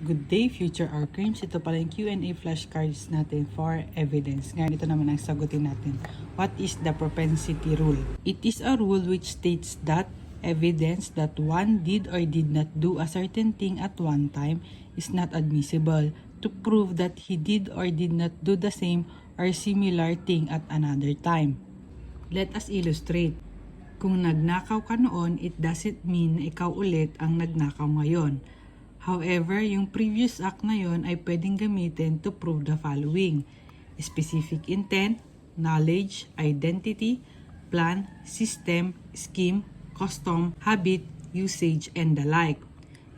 Good day, future or crimes. Ito pala yung Q&A flashcards natin for evidence. Ngayon, ito naman ang sagutin natin. What is the propensity rule? It is a rule which states that evidence that one did or did not do a certain thing at one time is not admissible to prove that he did or did not do the same or similar thing at another time. Let us illustrate. Kung nagnakaw ka noon, it doesn't mean na ikaw ulit ang nagnakaw ngayon. However, yung previous act na yon ay pwedeng gamitin to prove the following: specific intent, knowledge, identity, plan, system, scheme, custom, habit, usage, and the like.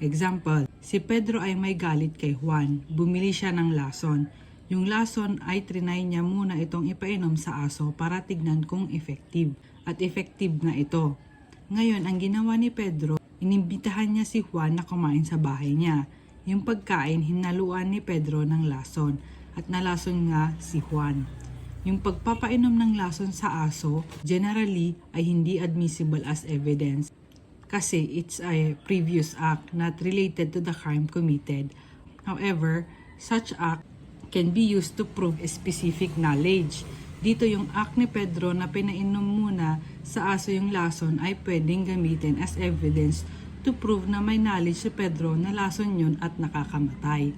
Example, si Pedro ay may galit kay Juan. Bumili siya ng lason. Yung lason ay trinay niya muna itong ipainom sa aso para tignan kung effective. At effective nga ito. Ngayon, ang ginawa ni Pedro, inimbitahan niya si Juan na kumain sa bahay niya. Yung pagkain, hinaluan ni Pedro ng lason at nalason nga si Juan. Yung pagpapainom ng lason sa aso, generally ay hindi admissible as evidence kasi it's a previous act not related to the crime committed. However, such act can be used to prove a specific knowledge. Dito yung act ni Pedro na pinainom muna sa aso yung lason ay pwedeng gamitin as evidence to prove na may knowledge si Pedro na lason yun at nakakamatay.